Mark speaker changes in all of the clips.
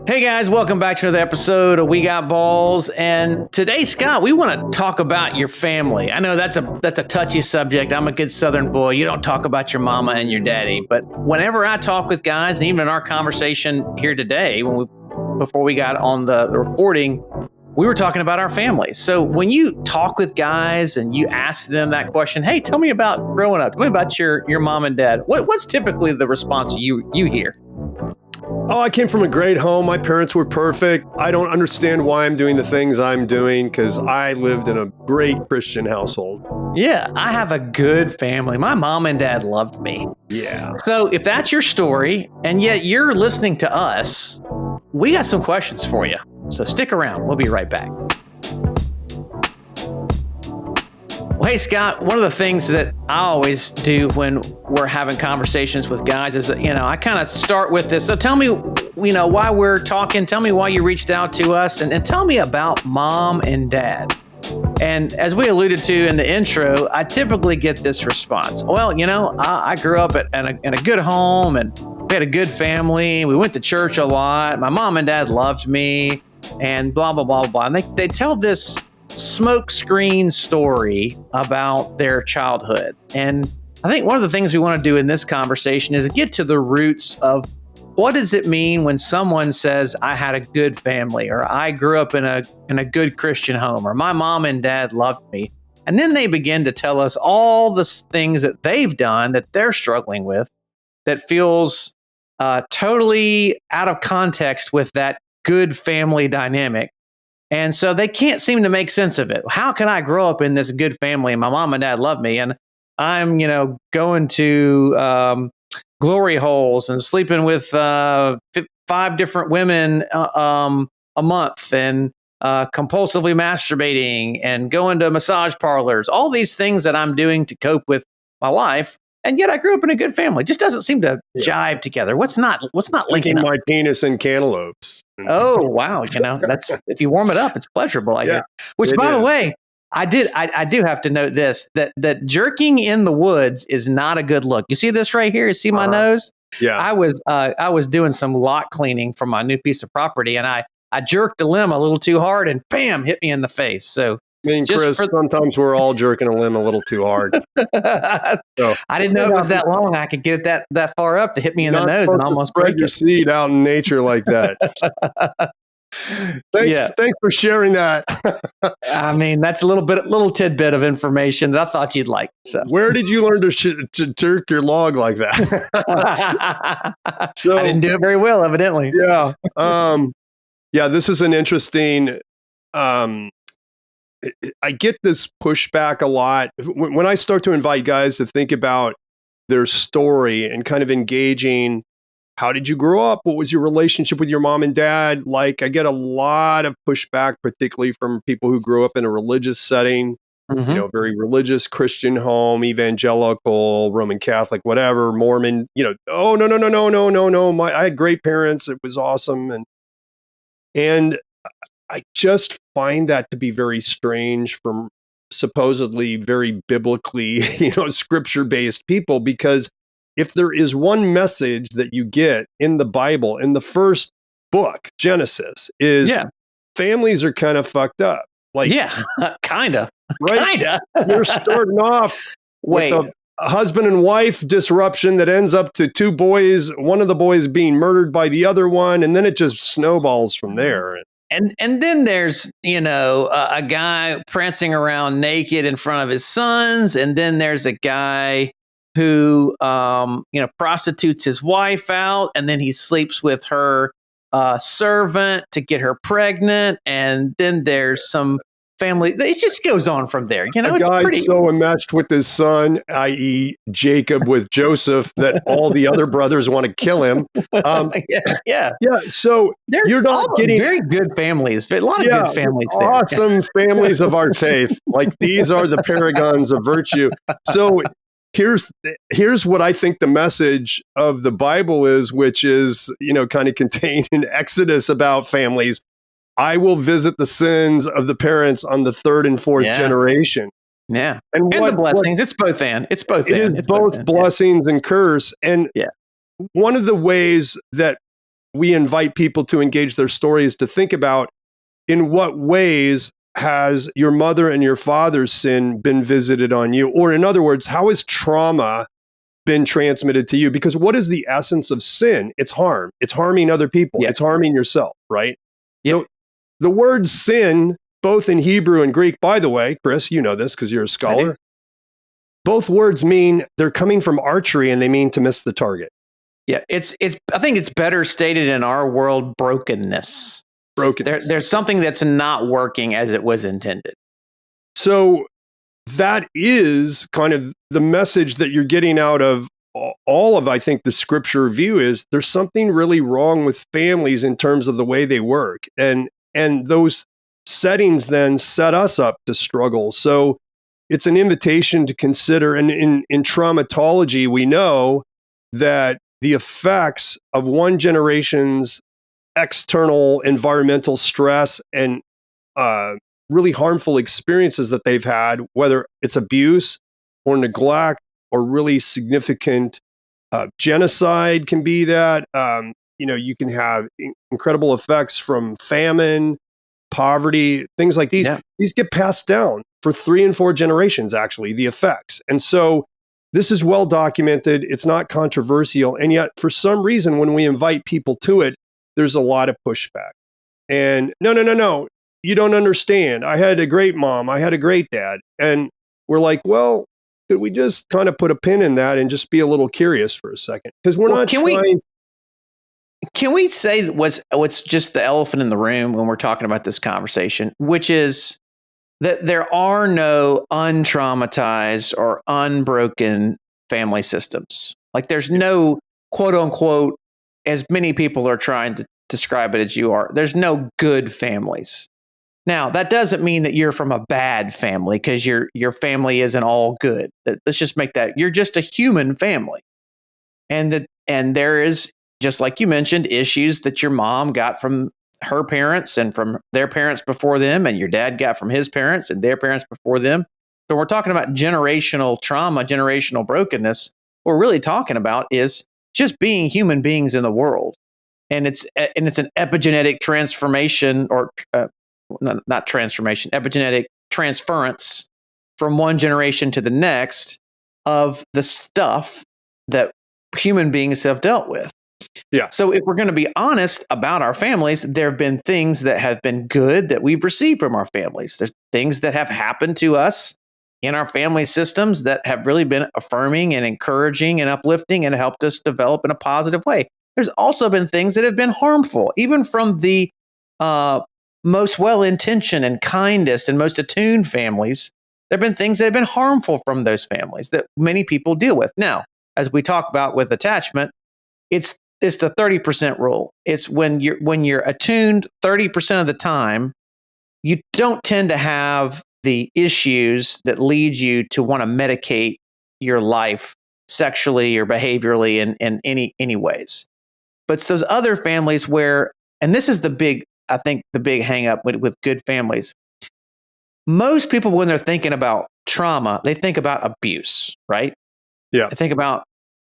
Speaker 1: Hey guys, welcome back to another episode of We Got Balls. And today, Scott, we want to talk about your family. I know that's a touchy subject. I'm a good Southern boy. You don't talk about your mama and your daddy. But whenever I talk with guys, and even in our conversation here today, before we got on the recording, we were talking about our families. So when you talk with guys and you ask them that question, hey, tell me about growing up. Tell me about your mom and dad. What's typically the response you hear?
Speaker 2: Oh, I came from a great home. My parents were perfect. I don't understand why I'm doing the things I'm doing because I lived in a great Christian household.
Speaker 1: Yeah, I have a good family. My mom and dad loved me.
Speaker 2: Yeah.
Speaker 1: So if that's your story, and yet you're listening to us, we got some questions for you. So stick around. We'll be right back. Well, hey, Scott, one of the things that I always do when we're having conversations with guys is, I kind of start with this. So tell me, why we're talking. Tell me why you reached out to us and tell me about mom and dad. And as we alluded to in the intro, I typically get this response. Well, I grew up in a good home and we had a good family. We went to church a lot. My mom and dad loved me and blah, blah, blah, blah. And they tell this smoke screen story about their childhood. And I think one of the things we want to do in this conversation is get to the roots of what does it mean when someone says, I had a good family, or I grew up in a good Christian home, or my mom and dad loved me. And then they begin to tell us all the things that they've done that they're struggling with that feels totally out of context with that good family dynamic. And so they can't seem to make sense of it. How can I grow up in this good family and my mom and dad love me? And I'm, going to glory holes and sleeping with 5 different women a month and compulsively masturbating and going to massage parlors, all these things that I'm doing to cope with my life. And yet I grew up in a good family. It just doesn't seem to jive together. What's not linking up?
Speaker 2: My penis in cantaloupes.
Speaker 1: Oh, wow. That's if you warm it up, it's pleasurable. I guess. Which, by the way, I do have to note this, that jerking in the woods is not a good look. You see this right here? You see my nose?
Speaker 2: Yeah.
Speaker 1: I was doing some lot cleaning for my new piece of property and I jerked a limb a little too hard and bam, hit me in the face. So
Speaker 2: Chris, sometimes we're all jerking a limb a little too hard.
Speaker 1: So, I didn't know it was that long. I could get it that far up to hit me in the nose and almost break
Speaker 2: your seed out in nature like that. Thanks for sharing that.
Speaker 1: I mean, that's a little tidbit of information that I thought you'd like. So,
Speaker 2: where did you learn to jerk your log like that?
Speaker 1: So I didn't do it very well, evidently.
Speaker 2: Yeah. This is an interesting. I get this pushback a lot when I start to invite guys to think about their story and kind of engaging. How did you grow up? What was your relationship with your mom and dad like? I get a lot of pushback, particularly from people who grew up in a religious setting, very religious Christian home, evangelical, Roman Catholic, whatever, Mormon, oh, no. I had great parents. It was awesome. And I just find that to be very strange from supposedly very biblically, scripture-based people, because if there is one message that you get in the Bible, in the first book, Genesis, is families are kind of fucked up.
Speaker 1: Kind of.
Speaker 2: Right?
Speaker 1: Kinda.
Speaker 2: You're starting off with a husband and wife disruption that ends up to 2 boys, one of the boys being murdered by the other one, and then it just snowballs from there.
Speaker 1: And then there's, a guy prancing around naked in front of his sons. And then there's a guy who, prostitutes his wife out. And then he sleeps with her servant to get her pregnant. And then there's some family. It just goes on from there.
Speaker 2: A guy's so enmeshed with his son, i.e. Jacob with Joseph, that all the other brothers want to kill him.
Speaker 1: Yeah.
Speaker 2: So you're not getting
Speaker 1: very good families. A lot of good families there.
Speaker 2: Awesome families of our faith. Like these are the paragons of virtue. So here's what I think the message of the Bible is, which is, kind of contained in Exodus about families. I will visit the sins of the parents on the 3rd and 4th generation.
Speaker 1: Yeah. And the blessings. It's both and. It's both and.
Speaker 2: It is both blessings and curse. And one of the ways that we invite people to engage their stories to think about, in what ways has your mother and your father's sin been visited on you? Or in other words, how has trauma been transmitted to you? Because what is the essence of sin? It's harm. It's harming other people.
Speaker 1: Yeah.
Speaker 2: It's harming yourself, right?
Speaker 1: Yep.
Speaker 2: The word sin, both in Hebrew and Greek, by the way, Chris, you know this because you're a scholar. Both words mean they're coming from archery and they mean to miss the target.
Speaker 1: Yeah, it's. I think it's better stated in our world: brokenness. There's something that's not working as it was intended.
Speaker 2: So that is kind of the message that you're getting out of all of, I think, the scripture view is there's something really wrong with families in terms of the way they work. And those settings then set us up to struggle. So it's an invitation to consider. And in traumatology, we know that the effects of one generation's external environmental stress and really harmful experiences that they've had, whether it's abuse or neglect or really significant genocide can be that. You can have incredible effects from famine, poverty, things like these. Yeah. These get passed down for 3 and 4 generations, actually, the effects. And so this is well documented. It's not controversial. And yet, for some reason, when we invite people to it, there's a lot of pushback. And no. You don't understand. I had a great mom. I had a great dad. And we're like, well, could we just kind of put a pin in that and just be a little curious for a second? Because we're not trying.
Speaker 1: Can we say what's just the elephant in the room when we're talking about this conversation, which is that there are no untraumatized or unbroken family systems. Like there's no quote unquote, as many people are trying to describe it as you are, there's no good families. Now, that doesn't mean that you're from a bad family because your family isn't all good. Let's just make that you're just a human family. And there is, just like you mentioned, issues that your mom got from her parents and from their parents before them, and your dad got from his parents and their parents before them. So we're talking about generational trauma, generational brokenness. What we're really talking about is just being human beings in the world. And it's an epigenetic transformation or not transformation, epigenetic transference from one generation to the next of the stuff that human beings have dealt with.
Speaker 2: Yeah.
Speaker 1: So if we're going to be honest about our families, there have been things that have been good that we've received from our families. There's things that have happened to us in our family systems that have really been affirming and encouraging and uplifting and helped us develop in a positive way. There's also been things that have been harmful, even from the most well-intentioned and kindest and most attuned families. There have been things that have been harmful from those families that many people deal with. Now, as we talk about with attachment, it's the 30% rule. It's when you're attuned 30% of the time, you don't tend to have the issues that lead you to want to medicate your life sexually or behaviorally in any ways. But it's those other families where, and this is the big hang up with good families. Most people, when they're thinking about trauma, they think about abuse, right?
Speaker 2: Yeah.
Speaker 1: They think about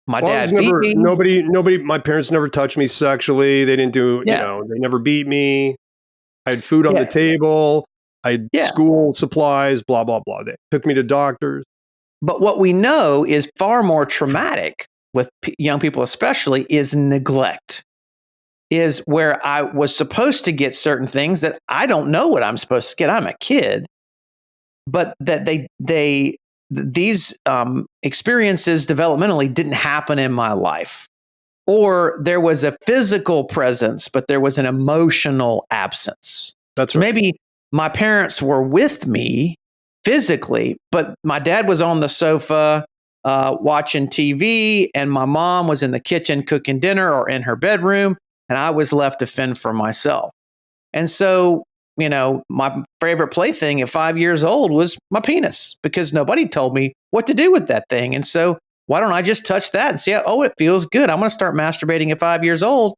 Speaker 1: my dad beat me.
Speaker 2: Nobody, my parents never touched me sexually. They didn't do, they never beat me. I had food on the table. I had school supplies, blah, blah, blah. They took me to doctors.
Speaker 1: But what we know is far more traumatic with young people especially is neglect. Is where I was supposed to get certain things that I don't know what I'm supposed to get. I'm a kid. But that these experiences developmentally didn't happen in my life. Or there was a physical presence, but there was an emotional absence.
Speaker 2: That's
Speaker 1: so
Speaker 2: right.
Speaker 1: Maybe my parents were with me physically, but my dad was on the sofa watching TV, and my mom was in the kitchen cooking dinner or in her bedroom, and I was left to fend for myself. And so, my favorite plaything at 5 years old was my penis because nobody told me what to do with that thing. And so why don't I just touch that and see it feels good. I'm going to start masturbating at 5 years old.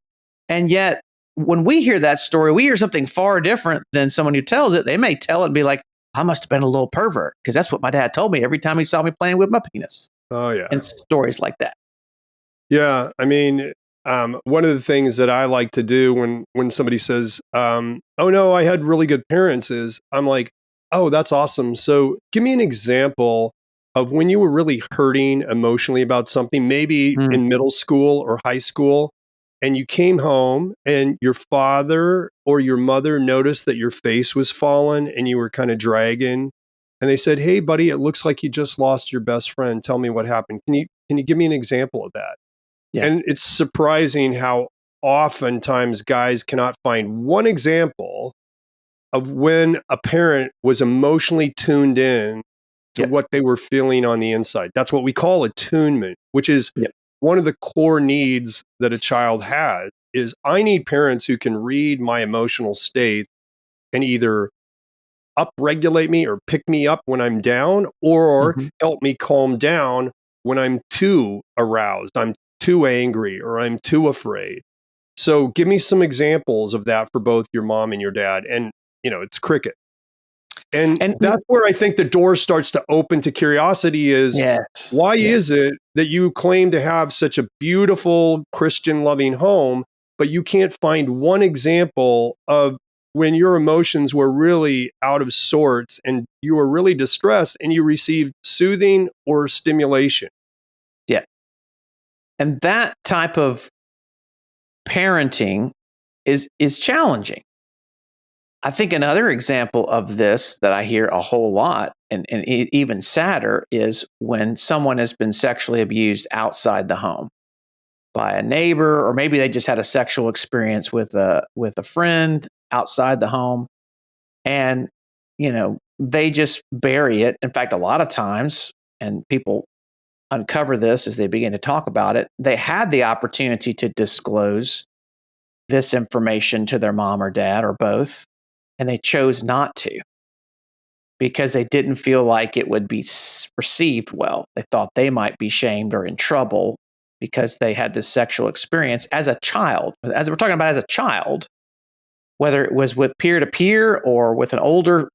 Speaker 1: And yet when we hear that story, we hear something far different than someone who tells it. They may tell it and be like, I must have been a little pervert because that's what my dad told me every time he saw me playing with my penis.
Speaker 2: Oh, yeah.
Speaker 1: And stories like that.
Speaker 2: Yeah. I mean, One of the things that I like to do when somebody says, "Oh no, I had really good parents," is I'm like, "Oh, that's awesome. So give me an example of when you were really hurting emotionally about something, maybe
Speaker 1: Mm.
Speaker 2: in middle school or high school, and you came home and your father or your mother noticed that your face was fallen and you were kind of dragging, and they said, 'Hey, buddy, it looks like you just lost your best friend. Tell me what happened. Can you give me an example of that?'"
Speaker 1: Yeah.
Speaker 2: And it's surprising how oftentimes guys cannot find one example of when a parent was emotionally tuned in to
Speaker 1: Yeah.
Speaker 2: what they were feeling on the inside. That's what we call attunement, which is
Speaker 1: Yeah.
Speaker 2: one of the core needs that a child has is I need parents who can read my emotional state and either upregulate me or pick me up when I'm down or
Speaker 1: Hmm.
Speaker 2: help me calm down when I'm too aroused, I'm too angry, or I'm too afraid. So give me some examples of that for both your mom and your dad. And, it's cricket. And
Speaker 1: And
Speaker 2: that's where I think the door starts to open to curiosity is
Speaker 1: yes.
Speaker 2: why
Speaker 1: Yes.
Speaker 2: is it that you claim to have such a beautiful Christian loving home, but you can't find one example of when your emotions were really out of sorts and you were really distressed and you received soothing or stimulation?
Speaker 1: Yeah. And that type of parenting is challenging. I think another example of this that I hear a whole lot, and even sadder, is when someone has been sexually abused outside the home by a neighbor, or maybe they just had a sexual experience with a friend outside the home, and they just bury it. In fact, a lot of times, and people uncover this as they begin to talk about it, they had the opportunity to disclose this information to their mom or dad or both, and they chose not to because they didn't feel like it would be received well. They thought they might be shamed or in trouble because they had this sexual experience as a child. As we're talking about as a child, whether it was with peer to peer or with an older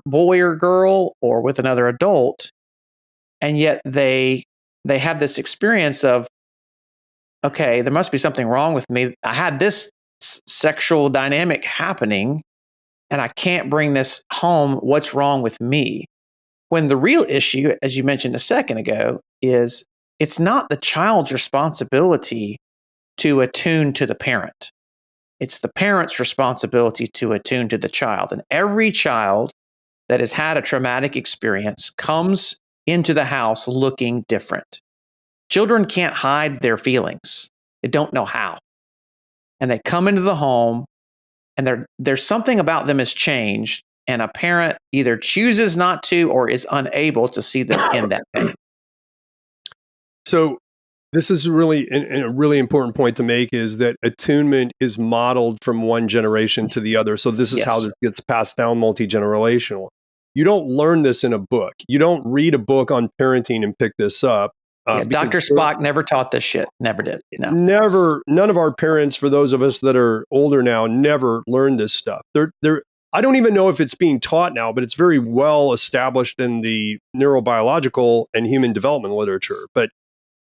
Speaker 1: boy or girl or with another adult, and yet they have this experience of, okay, there must be something wrong with me. I had this sexual dynamic happening and I can't bring this home. What's wrong with me? When the real issue, as you mentioned a second ago, is it's not the child's responsibility to attune to the parent. It's the parent's responsibility to attune to the child. And every child that has had a traumatic experience comes into the house looking different. Children can't hide their feelings. They don't know how. And they come into the home and there's something about them has changed, and a parent either chooses not to or is unable to see them in that pain.
Speaker 2: So this is really a really important point to make is that attunement is modeled from one generation to the other. So this is how
Speaker 1: Yes.
Speaker 2: this gets passed down multi-generational. You don't learn this in a book. You don't read a book on parenting and pick this up.
Speaker 1: Yeah.
Speaker 2: Because
Speaker 1: Dr. Spock never taught this shit. Never did. No.
Speaker 2: none of our parents, for those of us that are older now, never learned this stuff. I don't even know if it's being taught now, but it's very well established in the neurobiological and human development literature. But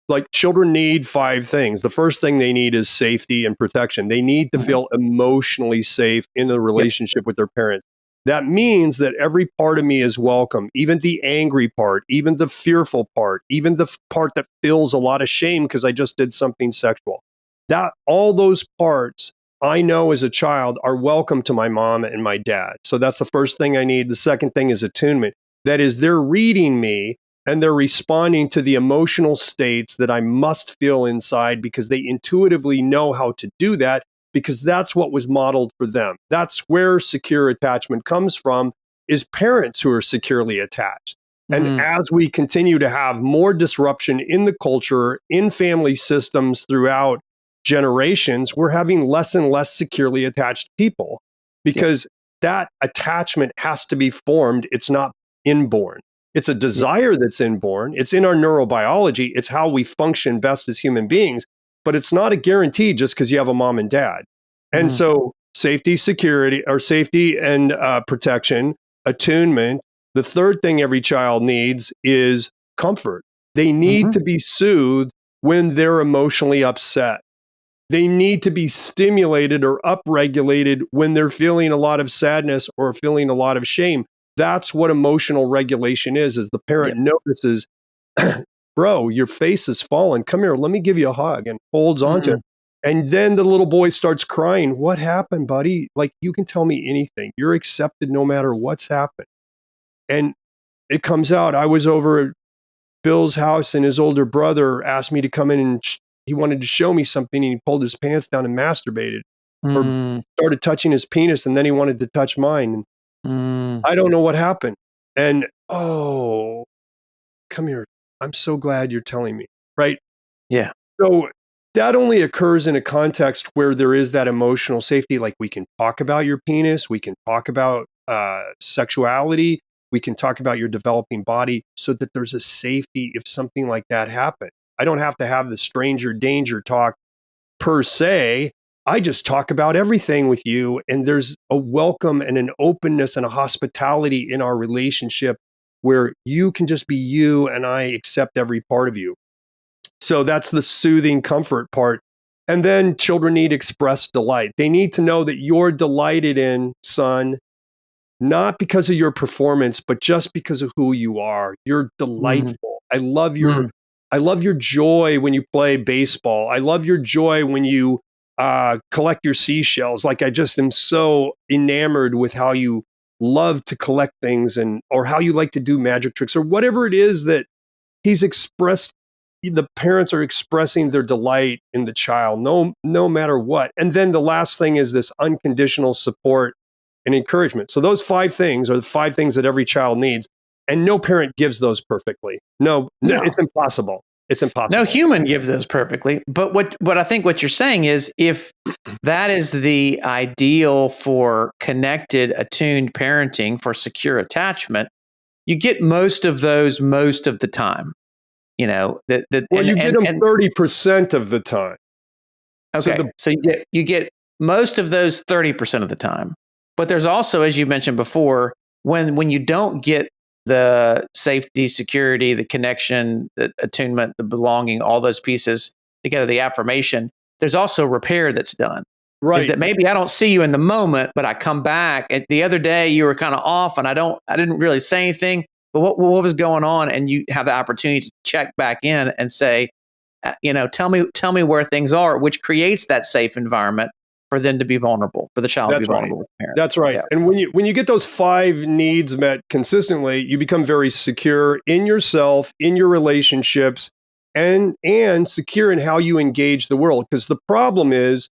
Speaker 2: like children need five things. The first thing they need is safety and protection. They need to
Speaker 1: Mhm.
Speaker 2: feel emotionally safe in the
Speaker 1: Yep.
Speaker 2: relationship with their parents. That means that every part of me is welcome, even the angry part, even the fearful part, even the part that feels a lot of shame because I just did something sexual. That all those parts I know as a child are welcome to my mom and my dad. So that's the first thing I need. The second thing is attunement. That is, they're reading me and they're responding to the emotional states that I must feel inside because they intuitively know how to do that because that's what was modeled for them. That's where secure attachment comes from, is parents who are securely attached. And
Speaker 1: Mm.
Speaker 2: as we continue to have more disruption in the culture, in family systems throughout generations, we're having less and less securely attached people
Speaker 1: Yep.
Speaker 2: because that attachment has to be formed. It's not inborn. It's a
Speaker 1: Yep.
Speaker 2: desire that's inborn. It's in our neurobiology. It's how we function best as human beings, but it's not a guarantee just because you have a mom and dad. And
Speaker 1: Mm.
Speaker 2: so safety, security, or safety and protection, attunement. The third thing every child needs is comfort. They need
Speaker 1: Mhm.
Speaker 2: to be soothed when they're emotionally upset. They need to be stimulated or upregulated when they're feeling a lot of sadness or feeling a lot of shame. That's what emotional regulation is the parent
Speaker 1: Yep.
Speaker 2: notices, bro, your face is fallen. Come here, let me give you a hug, and holds on to it. And then the little boy starts crying. What happened, buddy? Like, you can tell me anything. You're accepted no matter what's happened. And it comes out, I was over at Bill's house and his older brother asked me to come in and he wanted to show me something, and he pulled his pants down and masturbated or started touching his penis, and then he wanted to touch mine. I don't know what happened. And, oh, come here. I'm so glad you're telling me. Right?
Speaker 1: Yeah.
Speaker 2: So that only occurs in a context where there is that emotional safety. Like, we can talk about your penis. We can talk about sexuality. We can talk about your developing body so that there's a safety if something like that happened. I don't have to have the stranger danger talk per se. I just talk about everything with you. And there's a welcome and an openness and a hospitality in our relationship where you can just be you and I accept every part of you. So that's the soothing comfort part. And then children need expressed delight. They need to know that you're delighted in, son, not because of your performance, but just because of who you are. You're delightful. I love your joy when you play baseball. I love your joy when you collect your seashells. Like, I just am so enamored with how you love to collect things, and or how you like to do magic tricks, or whatever it is that he's expressed. The parents are expressing their delight in the child, no matter what. And then the last thing is this unconditional support and encouragement. So those 5 things are the 5 things that every child needs, and no parent gives those perfectly. No, it's impossible. It's impossible.
Speaker 1: No human gives those perfectly. But what I think what you're saying is, if that is the ideal for connected, attuned parenting for secure attachment, you get most of those most of the time. You know,
Speaker 2: you get them 30% of the time.
Speaker 1: Okay, so you get most of those 30% of the time. But there's also, as you mentioned before, when you don't get the safety, security, the connection, the attunement, the belonging, all those pieces together, the affirmation, there's also repair that's done.
Speaker 2: Right.
Speaker 1: Is that maybe I don't see you in the moment, but I come back. The other day you were kind of off, and I didn't really say anything. But what was going on? And you have the opportunity to check back in and say, tell me where things are, which creates that safe environment for them to be vulnerable, for the child to be vulnerable with the parent.
Speaker 2: That's right. Yeah. And when you get those 5 needs met consistently, you become very secure in yourself, in your relationships, and secure in how you engage the world. Because the problem is,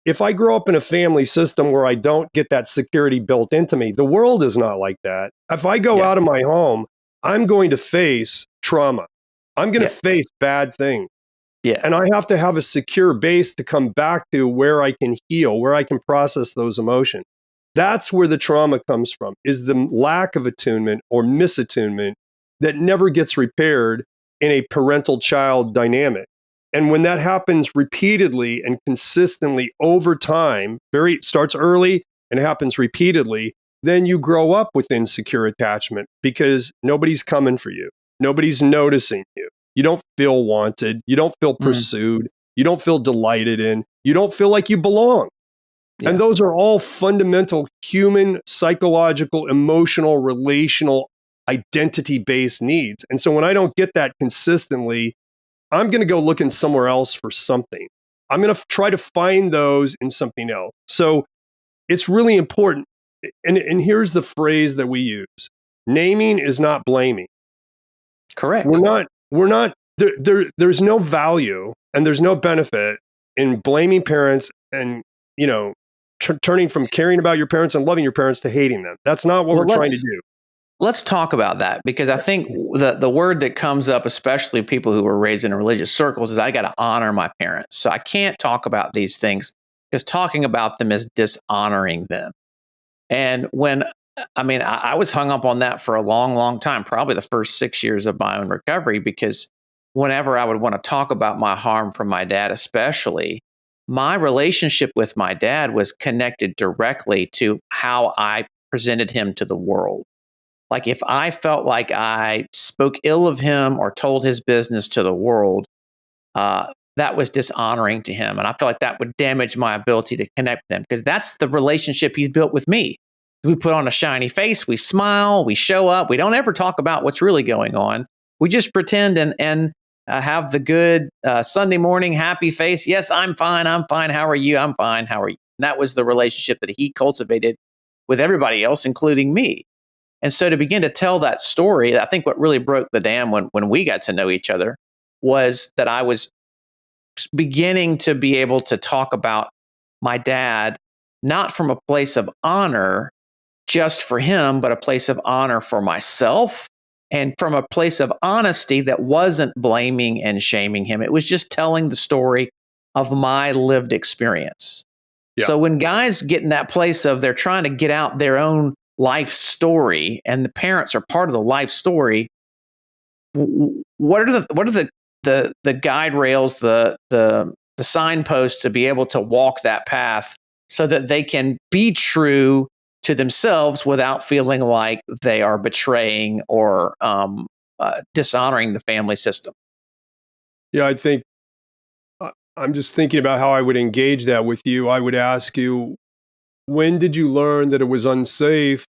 Speaker 2: if I grow up in a family system where I don't get that security built into me, the world is not like that. If I go out of my home, I'm going to face trauma. I'm going to face bad things. Yeah. And I have to have a secure base to come back to where I can heal, where I can process those emotions. That's where the trauma comes from, is the lack of attunement or misattunement that never gets repaired in a parental-child dynamic. And when that happens repeatedly and consistently over time, starts early and happens repeatedly, then you grow up with insecure attachment because nobody's coming for you. Nobody's noticing you. You don't feel wanted. You don't feel pursued. You don't feel delighted in. You don't feel like you belong. Yeah. And those are all fundamental human, psychological, emotional, relational, identity-based needs. And so when I don't get that consistently, I'm going to go looking somewhere else for something. I'm going to try to find those in something else. So it's really important. And here's the phrase that we use. Naming is not blaming.
Speaker 1: Correct.
Speaker 2: We're not, there's no value and there's no benefit in blaming parents and, turning from caring about your parents and loving your parents to hating them. That's not what we're trying to do.
Speaker 1: Let's talk about that, because I think the word that comes up, especially people who were raised in religious circles, is I got to honor my parents. So I can't talk about these things because talking about them is dishonoring them. And I was hung up on that for a long, long time, probably the first 6 years of my own recovery, because whenever I would want to talk about my harm from my dad, especially, my relationship with my dad was connected directly to how I presented him to the world. Like, if I felt like I spoke ill of him or told his business to the world, that was dishonoring to him. And I feel like that would damage my ability to connect with him, because that's the relationship he's built with me. We put on a shiny face, we smile, we show up. We don't ever talk about what's really going on. We just pretend and have the good Sunday morning happy face. Yes, I'm fine. I'm fine. How are you? I'm fine. How are you? And that was the relationship that he cultivated with everybody else, including me. And so to begin to tell that story, I think what really broke the dam when we got to know each other was that I was beginning to be able to talk about my dad, not from a place of honor just for him, but a place of honor for myself, and from a place of honesty that wasn't blaming and shaming him. It was just telling the story of my lived experience. Yeah. So when guys get in that place of they're trying to get out their own life story, and the parents are part of the life story, what are the guide rails, the signposts to be able to walk that path so that they can be true to themselves without feeling like they are betraying or dishonoring the family system?
Speaker 2: Yeah, I think I'm just thinking about how I would engage that with you. I would ask you, when did you learn that it was unsafe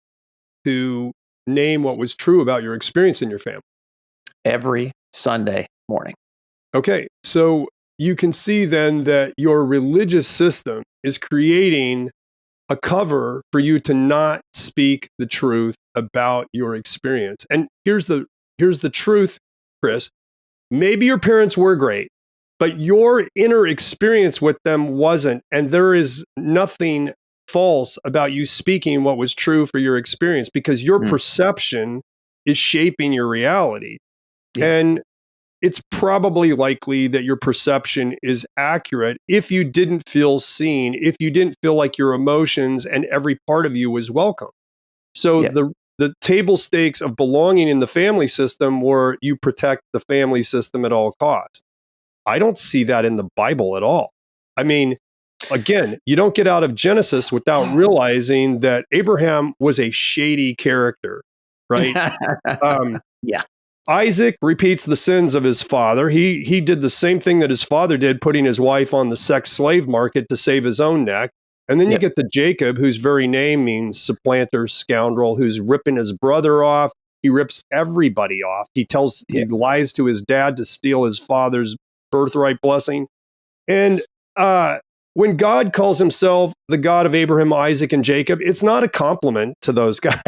Speaker 2: to name what was true about your experience in your family?
Speaker 1: Every Sunday morning.
Speaker 2: Okay, so you can see then that your religious system is creating a cover for you to not speak the truth about your experience. And here's the truth, Chris. Maybe your parents were great, but your inner experience with them wasn't. And there is nothing false about you speaking what was true for your experience, because your perception is shaping your reality. Yeah. And it's probably likely that your perception is accurate if you didn't feel seen, if you didn't feel like your emotions and every part of you was welcome. So the table stakes of belonging in the family system were you protect the family system at all costs. I don't see that in the Bible at all. I mean, again, you don't get out of Genesis without realizing that Abraham was a shady character, right?
Speaker 1: Yeah.
Speaker 2: Isaac repeats the sins of his father. He did the same thing that his father did, putting his wife on the sex slave market to save his own neck. And then you get to Jacob, whose very name means supplanter, scoundrel, who's ripping his brother off. He rips everybody off. He lies to his dad to steal his father's birthright blessing. And when God calls himself the God of Abraham, Isaac, and Jacob, it's not a compliment to those guys.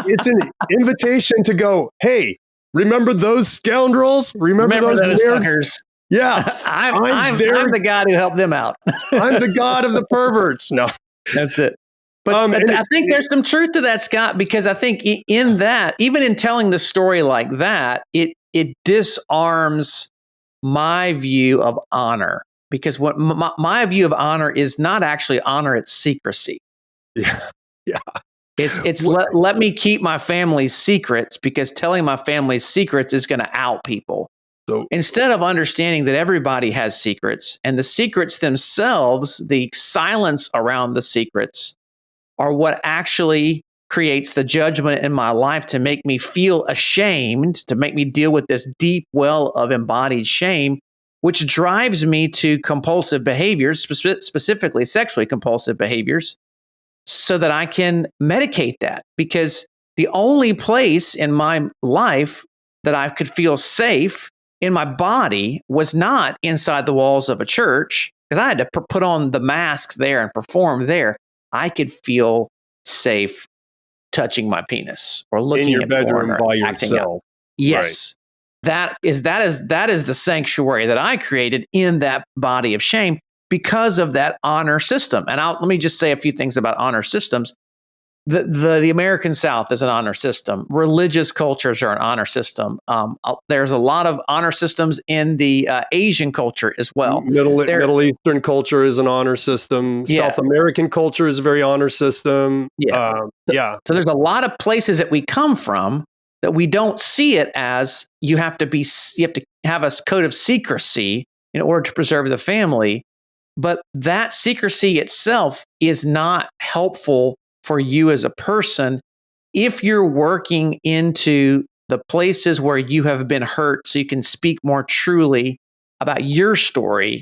Speaker 2: It's an invitation to go, hey, remember those scoundrels? Remember those
Speaker 1: fuckers?
Speaker 2: Yeah.
Speaker 1: I'm the God who helped them out.
Speaker 2: I'm the God of the perverts. No.
Speaker 1: That's it. But I think there's some truth to that, Scott, because I think in that, even in telling the story like that, it disarms my view of honor, because what my view of honor is not actually honor, it's secrecy.
Speaker 2: Yeah. Yeah.
Speaker 1: It's let me keep my family's secrets, because telling my family's secrets is going to out people. So instead of understanding that everybody has secrets, and the secrets themselves, the silence around the secrets, are what actually creates the judgment in my life to make me feel ashamed, to make me deal with this deep well of embodied shame, which drives me to compulsive behaviors, specifically sexually compulsive behaviors, so that I can medicate that. Because the only place in my life that I could feel safe in my body was not inside the walls of a church, because I had to put on the mask there and perform there. I could feel safe touching my penis or looking
Speaker 2: in your
Speaker 1: at
Speaker 2: bedroom
Speaker 1: porn
Speaker 2: by
Speaker 1: yourself. Yes. Right. That is the sanctuary that I created in that body of shame because of that honor system. And let me just say a few things about honor systems. The American South is an honor system. Religious cultures are an honor system. There's a lot of honor systems in the Asian culture as well.
Speaker 2: Middle Eastern culture is an honor system. Yeah. South American culture is a very honor system.
Speaker 1: Yeah. So there's a lot of places that we come from that we don't see it as you have to have a code of secrecy in order to preserve the family. But that secrecy itself is not helpful for you as a person if you're working into the places where you have been hurt so you can speak more truly about your story,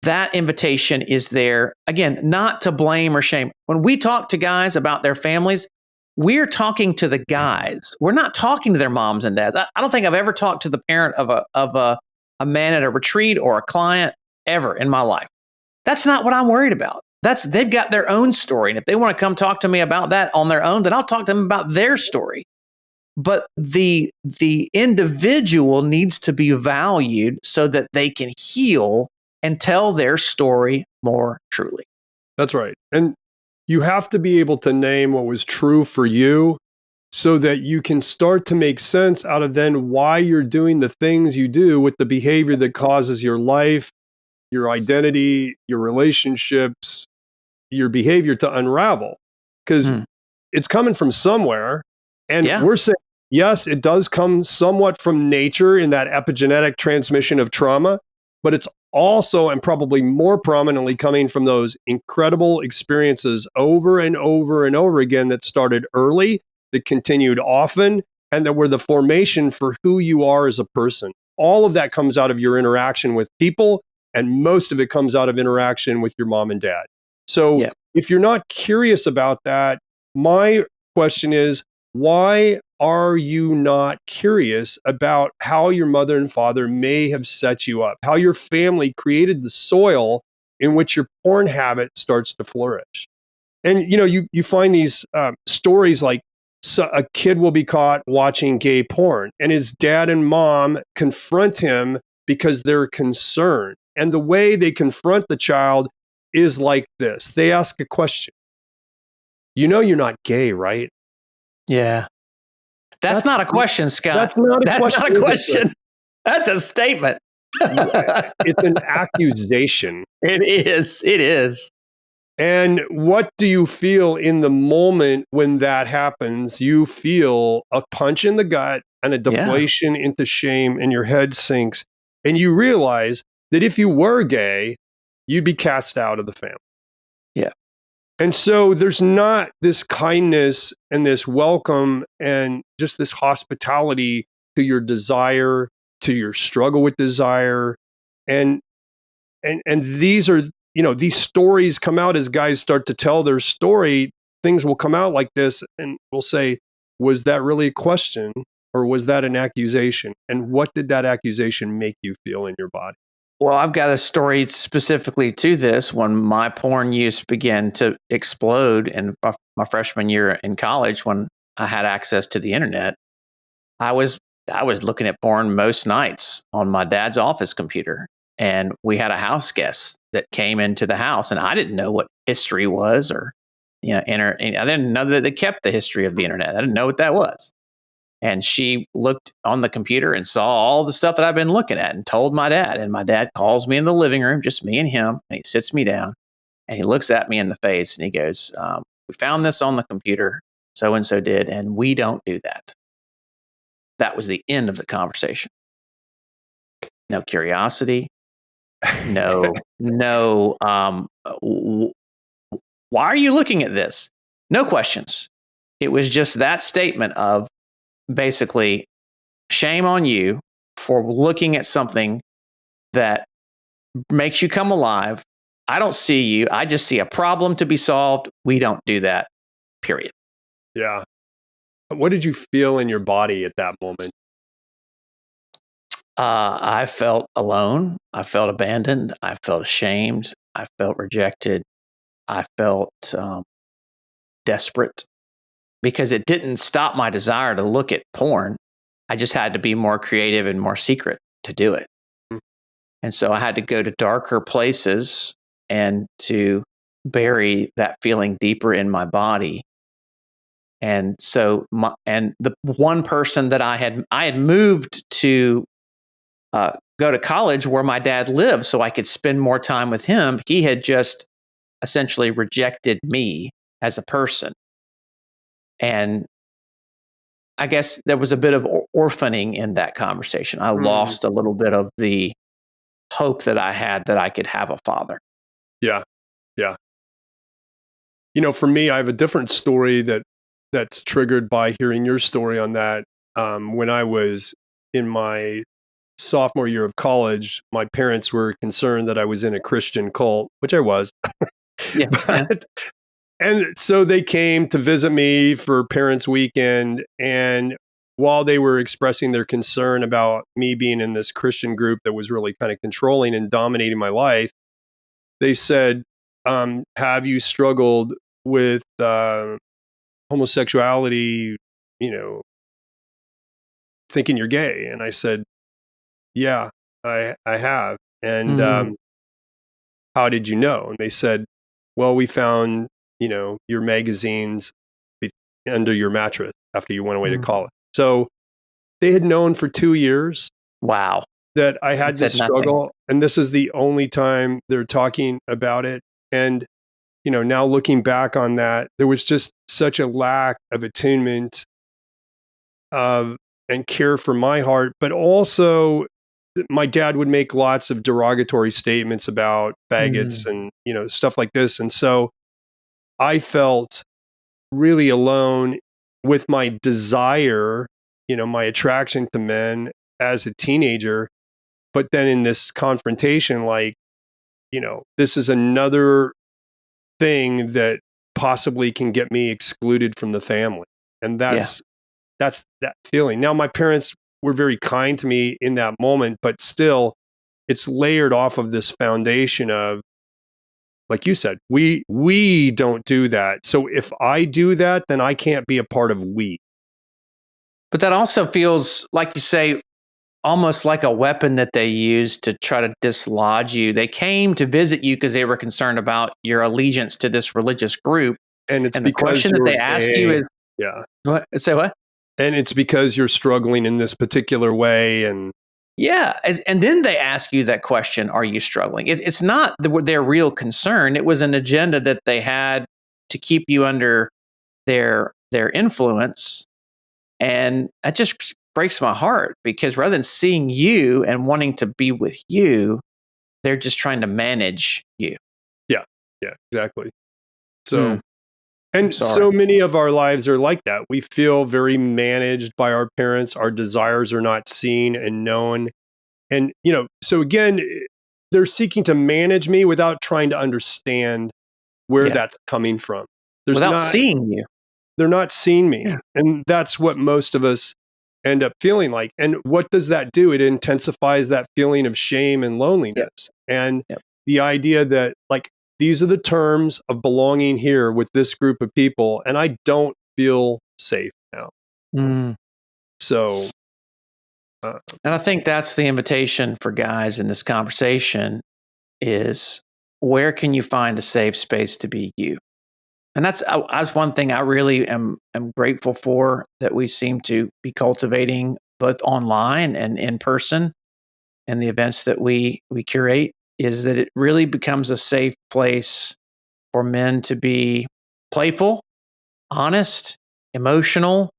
Speaker 1: that invitation is there. Again, not to blame or shame. When we talk to guys about their families, we're talking to the guys. We're not talking to their moms and dads. I don't think I've ever talked to the parent of a man at a retreat or a client ever in my life. That's not what I'm worried about. They've got their own story. And if they want to come talk to me about that on their own, then I'll talk to them about their story. But the individual needs to be valued so that they can heal and tell their story more truly.
Speaker 2: That's right. And you have to be able to name what was true for you so that you can start to make sense out of then why you're doing the things you do with the behavior that causes your life, your identity, your relationships, your behavior to unravel. Because it's coming from somewhere. And we're saying, yes, it does come somewhat from nature in that epigenetic transmission of trauma, but it's also and probably more prominently coming from those incredible experiences over and over and over again that started early, that continued often, and that were the formation for who you are as a person. All of that comes out of your interaction with people, and most of it comes out of interaction with your mom and dad. So if you're not curious about that, my question is, why are you not curious about how your mother and father may have set you up, how your family created the soil in which your porn habit starts to flourish? And, you find these stories like a kid will be caught watching gay porn and his dad and mom confront him because they're concerned. And the way they confront the child is like this. They ask a question. You're not gay, right?
Speaker 1: Yeah. That's not a question, Scott.
Speaker 2: That's not a question.
Speaker 1: That's a statement.
Speaker 2: It's an accusation.
Speaker 1: It is.
Speaker 2: And what do you feel in the moment when that happens? You feel a punch in the gut and a deflation into shame, and your head sinks. And you realize that if you were gay, you'd be cast out of the family.
Speaker 1: Yeah.
Speaker 2: And so there's not this kindness and this welcome and just this hospitality to your desire, to your struggle with desire. And these are, these stories come out as guys start to tell their story. Things will come out like this and we'll say, was that really a question or was that an accusation? And what did that accusation make you feel in your body?
Speaker 1: Well, I've got a story specifically to this. When my porn use began to explode in my freshman year in college, when I had access to the internet, I was looking at porn most nights on my dad's office computer. And we had a house guest that came into the house, and I didn't know what history was, or I didn't know that they kept the history of the internet. I didn't know what that was. And she looked on the computer and saw all the stuff that I've been looking at and told my dad. And my dad calls me in the living room, just me and him, and he sits me down and he looks at me in the face and he goes, we found this on the computer, so-and-so did, and we don't do that. That was the end of the conversation. No curiosity. No, why are you looking at this? No questions. It was just that statement of, basically, shame on you for looking at something that makes you come alive. I don't see you. I just see a problem to be solved. We don't do that, period.
Speaker 2: Yeah. What did you feel in your body at that moment?
Speaker 1: I felt alone. I felt abandoned. I felt ashamed. I felt rejected. I felt desperate, because it didn't stop my desire to look at porn. I just had to be more creative and more secret to do it. And so I had to go to darker places and to bury that feeling deeper in my body. And so the one person that I had moved to go to college where my dad lived so I could spend more time with him. He had just essentially rejected me as a person. And I guess there was a bit of orphaning in that conversation. I lost a little bit of the hope that I had that I could have a father.
Speaker 2: Yeah. Yeah. For me, I have a different story that's triggered by hearing your story on that. when I was in my sophomore year of college, my parents were concerned that I was in a Christian cult, which I was.
Speaker 1: Yeah. Yeah.
Speaker 2: But, and so they came to visit me for Parents' Weekend. And while they were expressing their concern about me being in this Christian group that was really kind of controlling and dominating my life, they said, have you struggled with homosexuality, you know, thinking you're gay? And I said, yeah, I have. And
Speaker 1: Mm,
Speaker 2: how did you know? And they said, well, we found, your magazines be- under your mattress after you went away to
Speaker 1: mm.
Speaker 2: college. So they had known for 2 years
Speaker 1: Wow.
Speaker 2: that I
Speaker 1: And
Speaker 2: had this
Speaker 1: said nothing.
Speaker 2: struggle. And this is the only time they're talking about it. And, now looking back on that, there was just such a lack of attunement of and care for my heart, but also my dad would make lots of derogatory statements about faggots
Speaker 1: Mm,
Speaker 2: and stuff like this, and so I felt really alone with my desire, my attraction to men as a teenager, but then in this confrontation, like, this is another thing that possibly can get me excluded from the family, and
Speaker 1: yeah.
Speaker 2: that's that feeling. Now, my parents were very kind to me in that moment, but still, it's layered off of this foundation of, like you said, we don't do that. So if I do that, then I can't be a part of we.
Speaker 1: But that also feels, like you say, almost like a weapon that they used to try to dislodge you. They came to visit you because they were concerned about your allegiance to this religious group.
Speaker 2: And it's
Speaker 1: And the
Speaker 2: because
Speaker 1: question that
Speaker 2: you're
Speaker 1: they ask you
Speaker 2: gay.
Speaker 1: is,
Speaker 2: Yeah.
Speaker 1: what? Say what?
Speaker 2: And it's because you're struggling in this particular way. And
Speaker 1: Yeah. And then they ask you that question, are you struggling? It's not their real concern. It was an agenda that they had to keep you under their influence. And that just breaks my heart because rather than seeing you and wanting to be with you, they're just trying to manage you.
Speaker 2: yeah, yeah, exactly.
Speaker 1: Hmm.
Speaker 2: So,
Speaker 1: I'm
Speaker 2: and
Speaker 1: sorry.
Speaker 2: so many of our lives are like that. We feel very managed by our parents. Our desires are not seen and known. And, so again, they're seeking to manage me without trying to understand where
Speaker 1: Yeah.
Speaker 2: that's coming from. There's
Speaker 1: Without
Speaker 2: not,
Speaker 1: seeing you.
Speaker 2: they're not seeing
Speaker 1: Yeah.
Speaker 2: me. And that's what most of us end up feeling like. And what does that do? It intensifies that feeling of shame and
Speaker 1: Yep.
Speaker 2: loneliness. And
Speaker 1: Yep.
Speaker 2: the idea that, like, these are the terms of belonging here with this group of people, and I don't feel safe now.
Speaker 1: Mm.
Speaker 2: So, uh,
Speaker 1: And I think that's the invitation for guys in this conversation is where can you find a safe space to be you? And that's one thing I really am grateful for that we seem to be cultivating both online and in person and the events that we curate is that it really becomes a safe place for men to be playful, honest, emotional,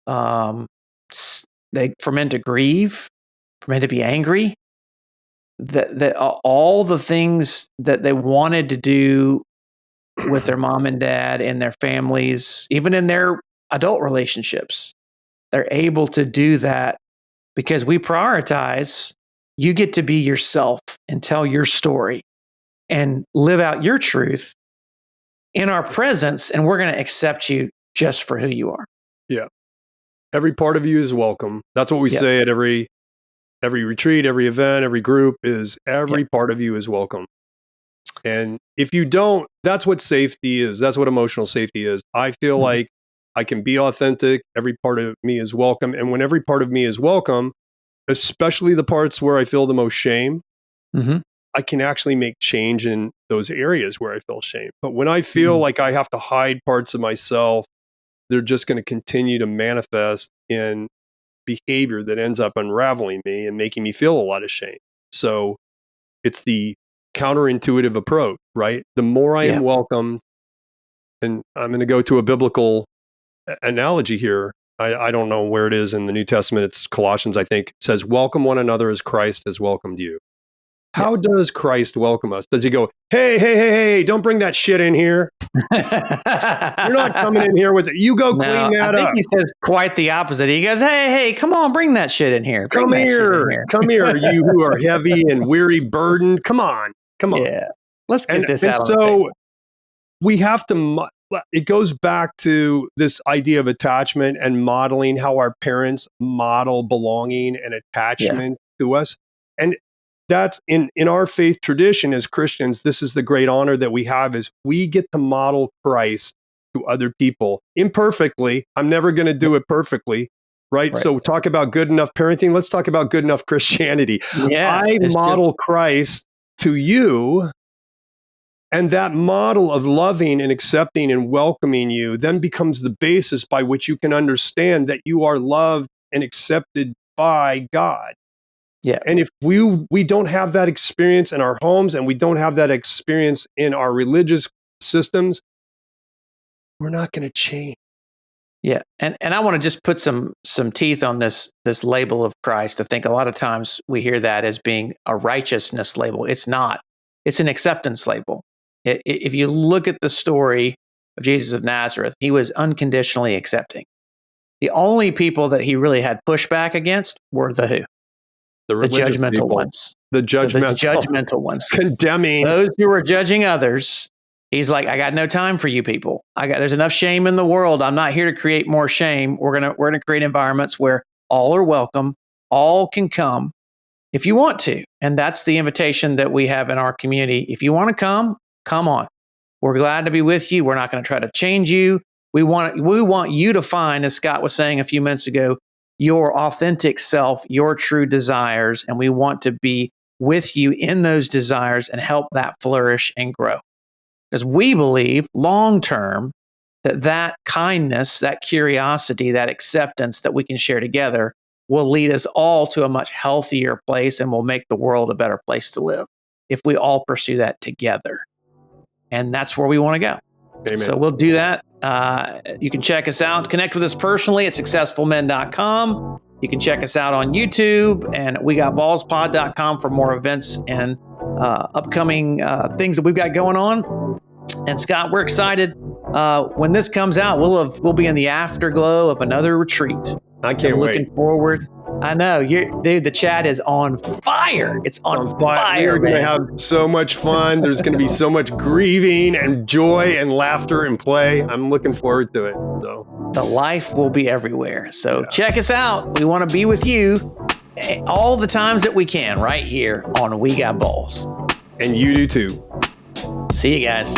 Speaker 1: um, for men to grieve, for men to be angry, that all the things that they wanted to do with their mom and dad and their families, even in their adult relationships, they're able to do that because we prioritize you get to be yourself and tell your story and live out your truth in our presence, and we're going to accept you just for who you are.
Speaker 2: yeah, every part of you is welcome. That's what we
Speaker 1: Yep.
Speaker 2: say at every retreat, every event, every group is
Speaker 1: Yep.
Speaker 2: every part of you is welcome. And if you don't, that's what safety is. That's what emotional safety is. I feel
Speaker 1: Mhm.
Speaker 2: like I can be authentic. Every part of me is welcome. And when every part of me is welcome, especially the parts where I feel the most shame,
Speaker 1: Mhm.
Speaker 2: I can actually make change in those areas where I feel shame. But when I feel
Speaker 1: Mhm.
Speaker 2: like I have to hide parts of myself, they're just going to continue to manifest in behavior that ends up unraveling me and making me feel a lot of shame. So it's the counterintuitive approach, right? The more I am
Speaker 1: Yeah.
Speaker 2: welcomed, and I'm going to go to a biblical analogy here. I don't know where it is in the New Testament. It's Colossians, I think, it says, welcome one another as Christ has welcomed you. How does Christ welcome us? Does he go, hey, don't bring that shit in here? You're not coming in here with it. You go clean that
Speaker 1: I think
Speaker 2: up.
Speaker 1: he says quite the opposite. He goes, hey, come on, bring that shit in here.
Speaker 2: Come here, you who are heavy and weary burdened. Come on.
Speaker 1: Yeah, let's get this out on the
Speaker 2: so
Speaker 1: table.
Speaker 2: we have to, it goes back to this idea of attachment and modeling how our parents model belonging and attachment to us. And that's in our faith tradition as Christians, this is the great honor that we have is we get to model Christ to other people imperfectly. I'm never going to do it perfectly. Right. So talk about good enough parenting. Let's talk about good enough Christianity.
Speaker 1: Yeah,
Speaker 2: I model Christ to you. And that model of loving and accepting and welcoming you then becomes the basis by which you can understand that you are loved and accepted by God.
Speaker 1: Yeah.
Speaker 2: And if we don't have that experience in our homes and we don't have that experience in our religious systems, we're not going to change.
Speaker 1: Yeah. And I want to just put some teeth on this label of Christ. I think a lot of times we hear that as being a righteousness label. It's not. It's an acceptance label. If you look at the story of Jesus of Nazareth, he was unconditionally accepting. The only people that he really had pushback against were the who? The judgmental
Speaker 2: people.
Speaker 1: ones.
Speaker 2: The judgmental
Speaker 1: ones.
Speaker 2: Condemning.
Speaker 1: Those who were judging others. He's like, I got no time for you people. There's enough shame in the world. I'm not here to create more shame. We're gonna create environments where all are welcome, all can come if you want to. And that's the invitation that we have in our community. If you want to come on. We're glad to be with you. We're not going to try to change you. We want you to find, as Scott was saying a few minutes ago, your authentic self, your true desires, and we want to be with you in those desires and help that flourish and grow. Because we believe long-term that kindness, that curiosity, that acceptance that we can share together will lead us all to a much healthier place and will make the world a better place to live if we all pursue that together. And that's where we want to go.
Speaker 2: Amen.
Speaker 1: So we'll do that. You can check us out. Connect with us personally at successfulmen.com. You can check us out on YouTube and WeGotBallsPod.com for more events and upcoming things that we've got going on. And Scott, we're excited. When this comes out, we'll be in the afterglow of another retreat.
Speaker 2: I can't wait.
Speaker 1: Looking forward. I know, dude. The chat is on fire. It's on fire.
Speaker 2: We're going to have so much fun. There's going to be so much grieving and joy and laughter and play. I'm looking forward to it. So
Speaker 1: the life will be everywhere. So check us out. We want to be with you all the times that we can, right here on We Got Balls.
Speaker 2: And you do too.
Speaker 1: See you guys.